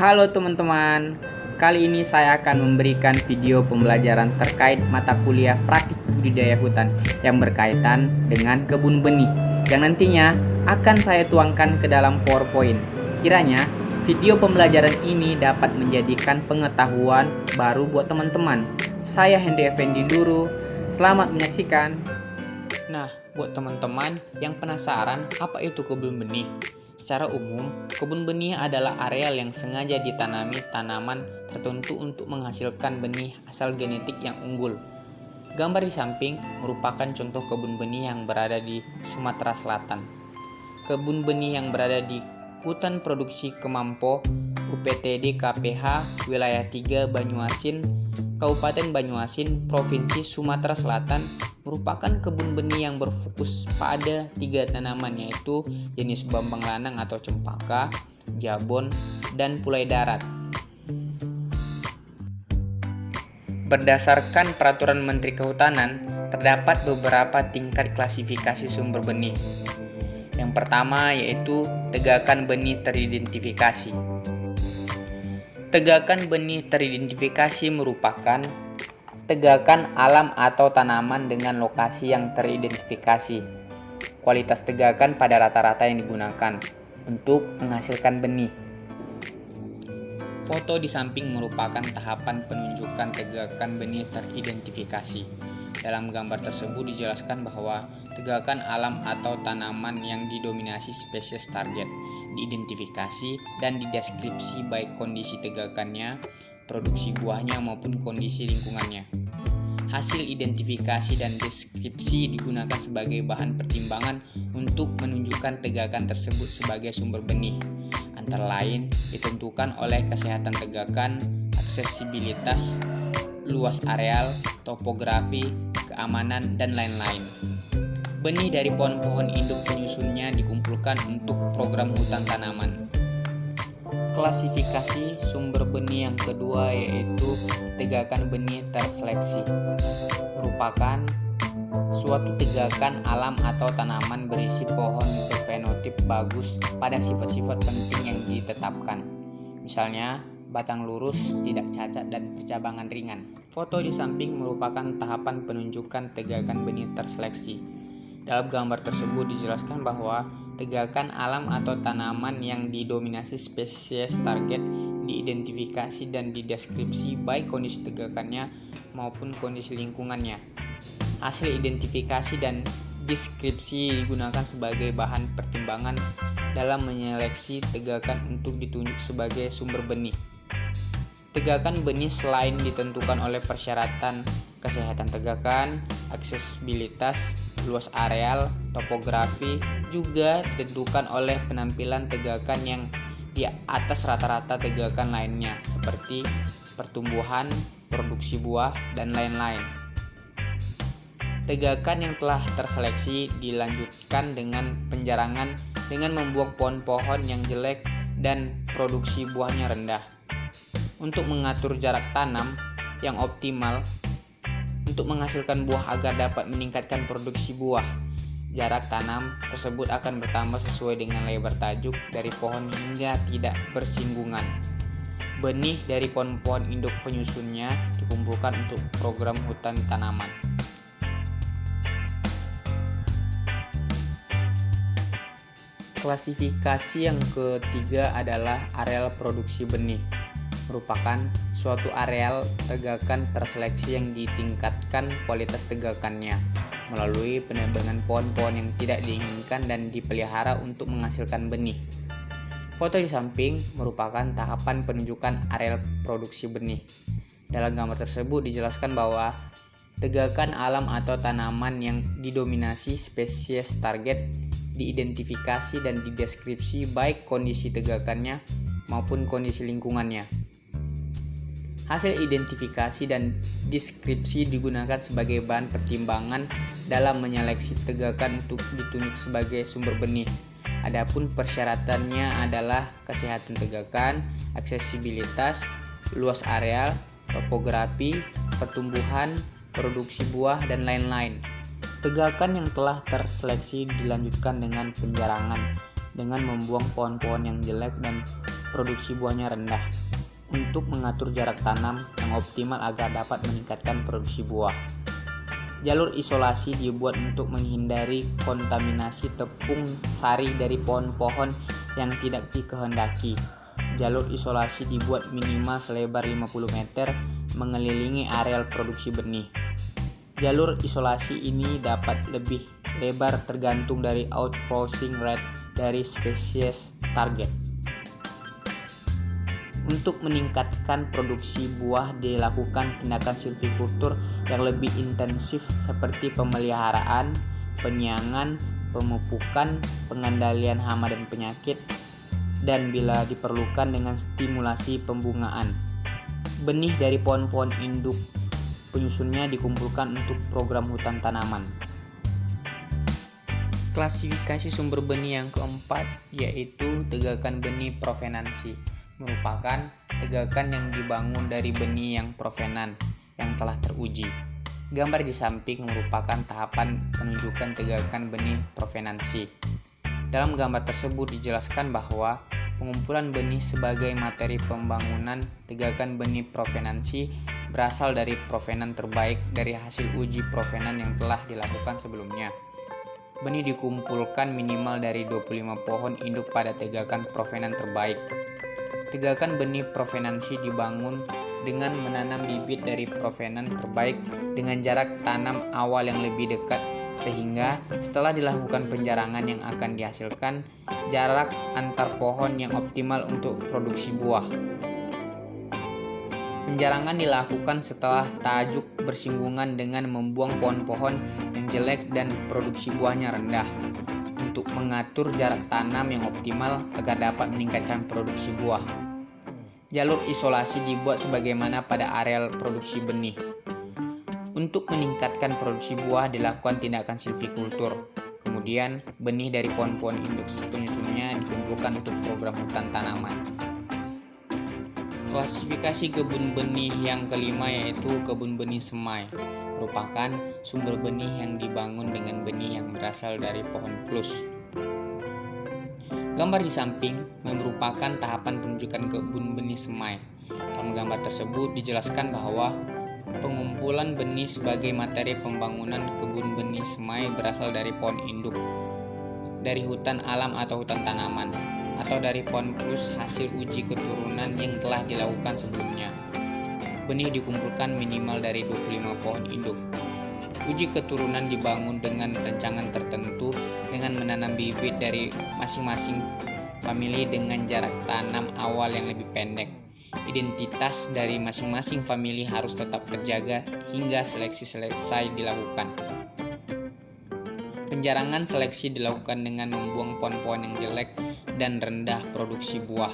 Halo teman-teman, kali ini saya akan memberikan video pembelajaran terkait mata kuliah praktik budidaya hutan yang berkaitan dengan kebun benih yang nantinya akan saya tuangkan ke dalam PowerPoint. Kiranya video pembelajaran ini dapat menjadikan pengetahuan baru buat teman-teman. Saya Hendy Effendi Duru, selamat menyaksikan. Nah, buat teman-teman yang penasaran apa itu kebun benih? Secara umum, kebun benih adalah areal yang sengaja ditanami tanaman tertentu untuk menghasilkan benih asal genetik yang unggul. Gambar di samping merupakan contoh kebun benih yang berada di Sumatera Selatan. Kebun benih yang berada di Hutan Produksi Kemampo, UPTD KPH, Wilayah 3 Banyuasin, Kabupaten Banyuasin, Provinsi Sumatera Selatan merupakan kebun benih yang berfokus pada 3 tanaman, yaitu jenis bambang lanang atau cempaka, jabon, dan pulai darat. Berdasarkan Peraturan Menteri Kehutanan, terdapat beberapa tingkat klasifikasi sumber benih. Yang pertama yaitu tegakan benih teridentifikasi. Tegakan benih teridentifikasi merupakan tegakan alam atau tanaman dengan lokasi yang teridentifikasi. Kualitas tegakan pada rata-rata yang digunakan untuk menghasilkan benih. Foto di samping merupakan tahapan penunjukan tegakan benih teridentifikasi. Dalam gambar tersebut dijelaskan bahwa tegakan alam atau tanaman yang didominasi spesies target diidentifikasi dan dideskripsi baik kondisi tegakannya, produksi buahnya maupun kondisi lingkungannya. Hasil identifikasi dan deskripsi digunakan sebagai bahan pertimbangan untuk menunjukkan tegakan tersebut sebagai sumber benih. Antara lain ditentukan oleh kesehatan tegakan, aksesibilitas, luas areal, topografi, keamanan, dan lain-lain. Benih dari pohon-pohon induk penyusunnya dikumpulkan untuk program hutan tanaman. Klasifikasi sumber benih yang kedua yaitu tegakan benih terseleksi. Merupakan suatu tegakan alam atau tanaman berisi pohon berfenotip bagus pada sifat-sifat penting yang ditetapkan. Misalnya, batang lurus, tidak cacat, dan percabangan ringan. Foto di samping merupakan tahapan penunjukan tegakan benih terseleksi. Dalam gambar tersebut dijelaskan bahwa tegakan alam atau tanaman yang didominasi spesies target diidentifikasi dan dideskripsi baik kondisi tegakannya maupun kondisi lingkungannya. Hasil identifikasi dan deskripsi digunakan sebagai bahan pertimbangan dalam menyeleksi tegakan untuk ditunjuk sebagai sumber benih. Tegakan benih selain ditentukan oleh persyaratan kesehatan tegakan, aksesibilitas, luas areal, topografi, juga ditentukan oleh penampilan tegakan yang di atas rata-rata tegakan lainnya seperti pertumbuhan, produksi buah, dan lain-lain. Tegakan yang telah terseleksi dilanjutkan dengan penjarangan dengan membuang pohon-pohon yang jelek dan produksi buahnya rendah. Untuk mengatur jarak tanam yang optimal untuk menghasilkan buah agar dapat meningkatkan produksi buah, jarak tanam tersebut akan bertambah sesuai dengan lebar tajuk dari pohon hingga tidak bersinggungan. Benih dari pohon-pohon induk penyusunnya dikumpulkan untuk program hutan tanaman. Klasifikasi yang ketiga adalah areal produksi benih. Merupakan suatu areal tegakan terseleksi yang ditingkatkan kualitas tegakannya melalui penebangan pohon-pohon yang tidak diinginkan dan dipelihara untuk menghasilkan benih. Foto di samping merupakan tahapan penunjukan areal produksi benih. Dalam gambar tersebut dijelaskan bahwa tegakan alam atau tanaman yang didominasi spesies target diidentifikasi dan dideskripsi baik kondisi tegakannya maupun kondisi lingkungannya. Hasil identifikasi dan deskripsi digunakan sebagai bahan pertimbangan dalam menyeleksi tegakan untuk ditunjuk sebagai sumber benih. Adapun persyaratannya adalah kesehatan tegakan, aksesibilitas, luas areal, topografi, pertumbuhan, produksi buah, dan lain-lain. Tegakan yang telah terseleksi dilanjutkan dengan penjarangan dengan membuang pohon-pohon yang jelek dan produksi buahnya rendah, untuk mengatur jarak tanam yang optimal agar dapat meningkatkan produksi buah. Jalur isolasi dibuat untuk menghindari kontaminasi tepung sari dari pohon-pohon yang tidak dikehendaki. Jalur isolasi dibuat minimal selebar 50 meter mengelilingi areal produksi benih. Jalur isolasi ini dapat lebih lebar tergantung dari outcrossing rate dari spesies target. Untuk meningkatkan produksi buah dilakukan tindakan silvikultur yang lebih intensif seperti pemeliharaan, penyiangan, pemupukan, pengendalian hama dan penyakit, dan bila diperlukan dengan stimulasi pembungaan. Benih dari pohon-pohon induk penyusunnya dikumpulkan untuk program hutan tanaman. Klasifikasi sumber benih yang keempat yaitu tegakan benih provenansi, merupakan tegakan yang dibangun dari benih yang provenan yang telah teruji. Gambar di samping merupakan tahapan penunjukan tegakan benih provenansi. Dalam gambar tersebut dijelaskan bahwa pengumpulan benih sebagai materi pembangunan tegakan benih provenansi berasal dari provenan terbaik dari hasil uji provenan yang telah dilakukan sebelumnya. Benih dikumpulkan minimal dari 25 pohon induk pada tegakan provenan terbaik. Tegakan benih provenansi dibangun dengan menanam bibit dari provenan terbaik dengan jarak tanam awal yang lebih dekat, sehingga setelah dilakukan penjarangan yang akan dihasilkan jarak antar pohon yang optimal untuk produksi buah. Penjarangan dilakukan setelah tajuk bersinggungan dengan membuang pohon-pohon yang jelek dan produksi buahnya rendah, untuk mengatur jarak tanam yang optimal agar dapat meningkatkan produksi buah. Jalur isolasi dibuat sebagaimana pada areal produksi benih. Untuk meningkatkan produksi buah dilakukan tindakan silvikultur. Kemudian benih dari pohon-pohon induk penyusunnya dikumpulkan untuk program hutan tanaman. Klasifikasi kebun benih yang kelima yaitu kebun benih semai, merupakan sumber benih yang dibangun dengan benih yang berasal dari pohon plus. Gambar di samping merupakan tahapan penunjukan kebun benih semai. Dalam gambar tersebut dijelaskan bahwa pengumpulan benih sebagai materi pembangunan kebun benih semai berasal dari pohon induk, dari hutan alam atau hutan tanaman, atau dari pohon plus hasil uji keturunan yang telah dilakukan sebelumnya. Benih dikumpulkan minimal dari 25 pohon induk. Uji keturunan dibangun dengan rancangan tertentu dengan menanam bibit dari masing-masing famili dengan jarak tanam awal yang lebih pendek. Identitas dari masing-masing famili harus tetap terjaga hingga seleksi selesai dilakukan. Penjarangan seleksi dilakukan dengan membuang pohon-pohon yang jelek dan rendah produksi buah.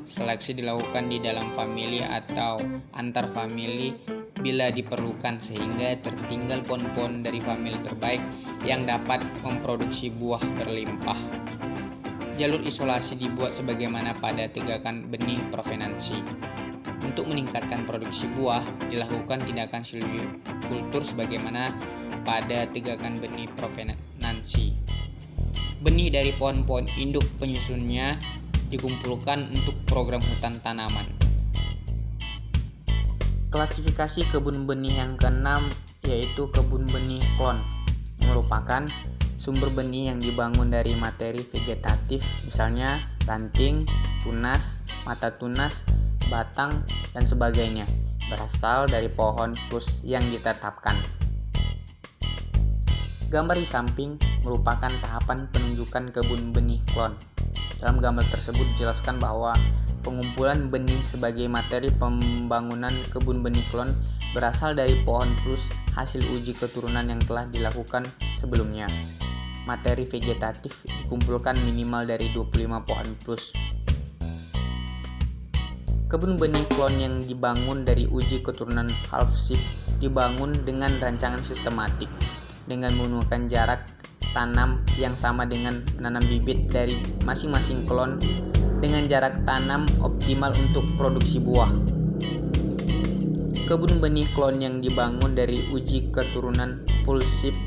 Seleksi dilakukan di dalam famili atau antar famili bila diperlukan sehingga tertinggal pohon-pohon dari famili terbaik yang dapat memproduksi buah berlimpah. Jalur isolasi dibuat sebagaimana pada tegakan benih provenansi. Untuk meningkatkan produksi buah dilakukan tindakan silvikultur sebagaimana pada tegakan benih provenansi. Benih dari pohon-pohon induk penyusunnya dikumpulkan untuk program hutan tanaman. Klasifikasi kebun benih yang keenam yaitu kebun benih klon, merupakan sumber benih yang dibangun dari materi vegetatif, misalnya ranting, tunas, mata tunas, batang, dan sebagainya, berasal dari pohon plus yang ditetapkan. Gambar di samping merupakan tahapan penunjukan kebun benih klon. Dalam gambar tersebut dijelaskan bahwa pengumpulan benih sebagai materi pembangunan kebun benih klon berasal dari pohon plus hasil uji keturunan yang telah dilakukan sebelumnya. Materi vegetatif dikumpulkan minimal dari 25 pohon plus. Kebun benih klon yang dibangun dari uji keturunan half shift dibangun dengan rancangan sistematik dengan menggunakan jarak tanam yang sama dengan menanam bibit dari masing-masing klon dengan jarak tanam optimal untuk produksi buah. Kebun benih klon yang dibangun dari uji keturunan full shift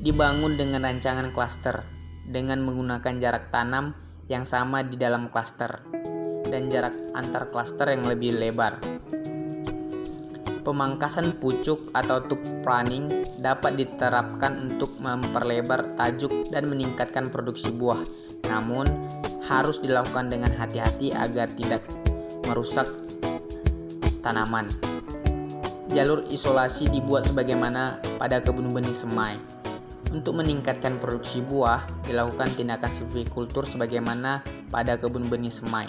dibangun dengan rancangan klaster dengan menggunakan jarak tanam yang sama di dalam klaster. dan jarak antar klaster yang lebih lebar. Pemangkasan pucuk atau tube pruning dapat diterapkan untuk memperlebar tajuk dan meningkatkan produksi buah, namun harus dilakukan dengan hati-hati agar tidak merusak tanaman. Jalur isolasi dibuat sebagaimana pada kebun benih semai. Untuk meningkatkan produksi buah, dilakukan tindakan silvikultur sebagaimana pada kebun benih semai.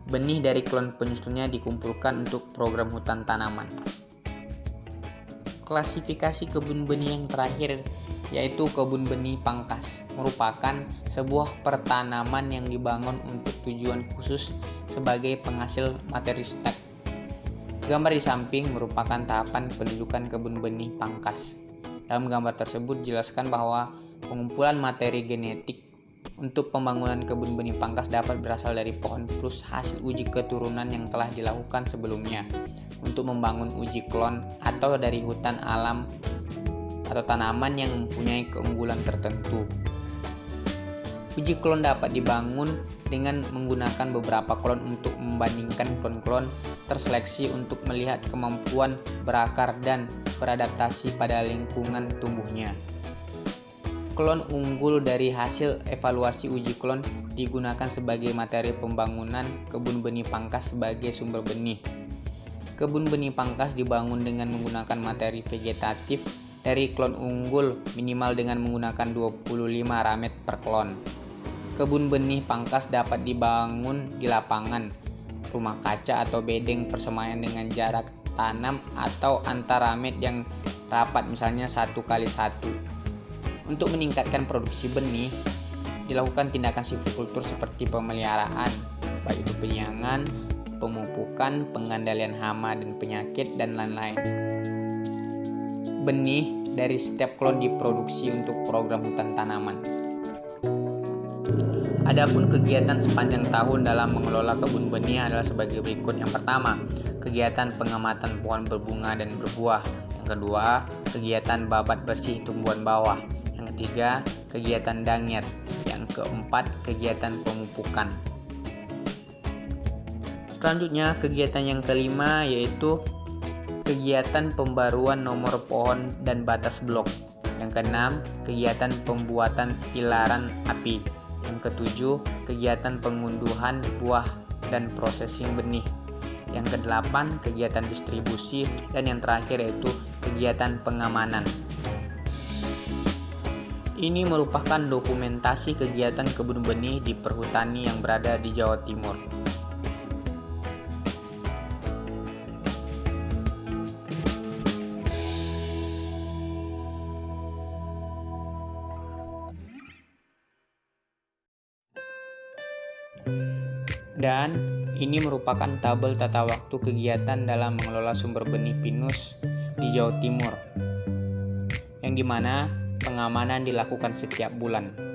Benih dari klon penyusunnya dikumpulkan untuk program hutan tanaman. Klasifikasi kebun benih yang terakhir yaitu kebun benih pangkas, merupakan sebuah pertanaman yang dibangun untuk tujuan khusus sebagai penghasil materi stek. Gambar di samping merupakan tahapan pendudukan kebun benih pangkas. Dalam gambar tersebut dijelaskan bahwa pengumpulan materi genetik untuk pembangunan kebun benih pangkas dapat berasal dari pohon plus hasil uji keturunan yang telah dilakukan sebelumnya untuk membangun uji klon, atau dari hutan alam atau tanaman yang mempunyai keunggulan tertentu. Uji klon dapat dibangun dengan menggunakan beberapa klon untuk membandingkan klon-klon terseleksi untuk melihat kemampuan berakar dan beradaptasi pada lingkungan tumbuhnya. Klon unggul dari hasil evaluasi uji klon digunakan sebagai materi pembangunan kebun benih pangkas sebagai sumber benih. Kebun benih pangkas dibangun dengan menggunakan materi vegetatif dari klon unggul minimal dengan menggunakan 25 ramet per klon. Kebun benih pangkas dapat dibangun di lapangan, rumah kaca atau bedeng persemaian dengan jarak tanam atau antar ramet yang rapat, misalnya 1 kali 1. Untuk meningkatkan produksi benih, dilakukan tindakan silvikultur seperti pemeliharaan, baik itu penyiangan, pemupukan, pengendalian hama dan penyakit, dan lain-lain. Benih dari setiap klon diproduksi untuk program hutan tanaman. Adapun kegiatan sepanjang tahun dalam mengelola kebun benih adalah sebagai berikut. Yang pertama, kegiatan pengamatan pohon berbunga dan berbuah. Yang kedua, kegiatan babat bersih tumbuhan bawah. Yang ketiga, kegiatan dangir. Yang keempat, kegiatan pemupukan. Selanjutnya, kegiatan yang kelima yaitu kegiatan pembaruan nomor pohon dan batas blok. Yang keenam, kegiatan pembuatan pilaran api. Yang ketujuh, kegiatan pengunduhan buah dan processing benih. Yang kedelapan, kegiatan distribusi. Dan yang terakhir yaitu kegiatan pengamanan. Ini merupakan dokumentasi kegiatan kebun benih di perhutani yang berada di Jawa Timur. Dan ini merupakan tabel tata waktu kegiatan dalam mengelola sumber benih pinus di Jawa Timur, yang dimana pengamanan dilakukan setiap bulan.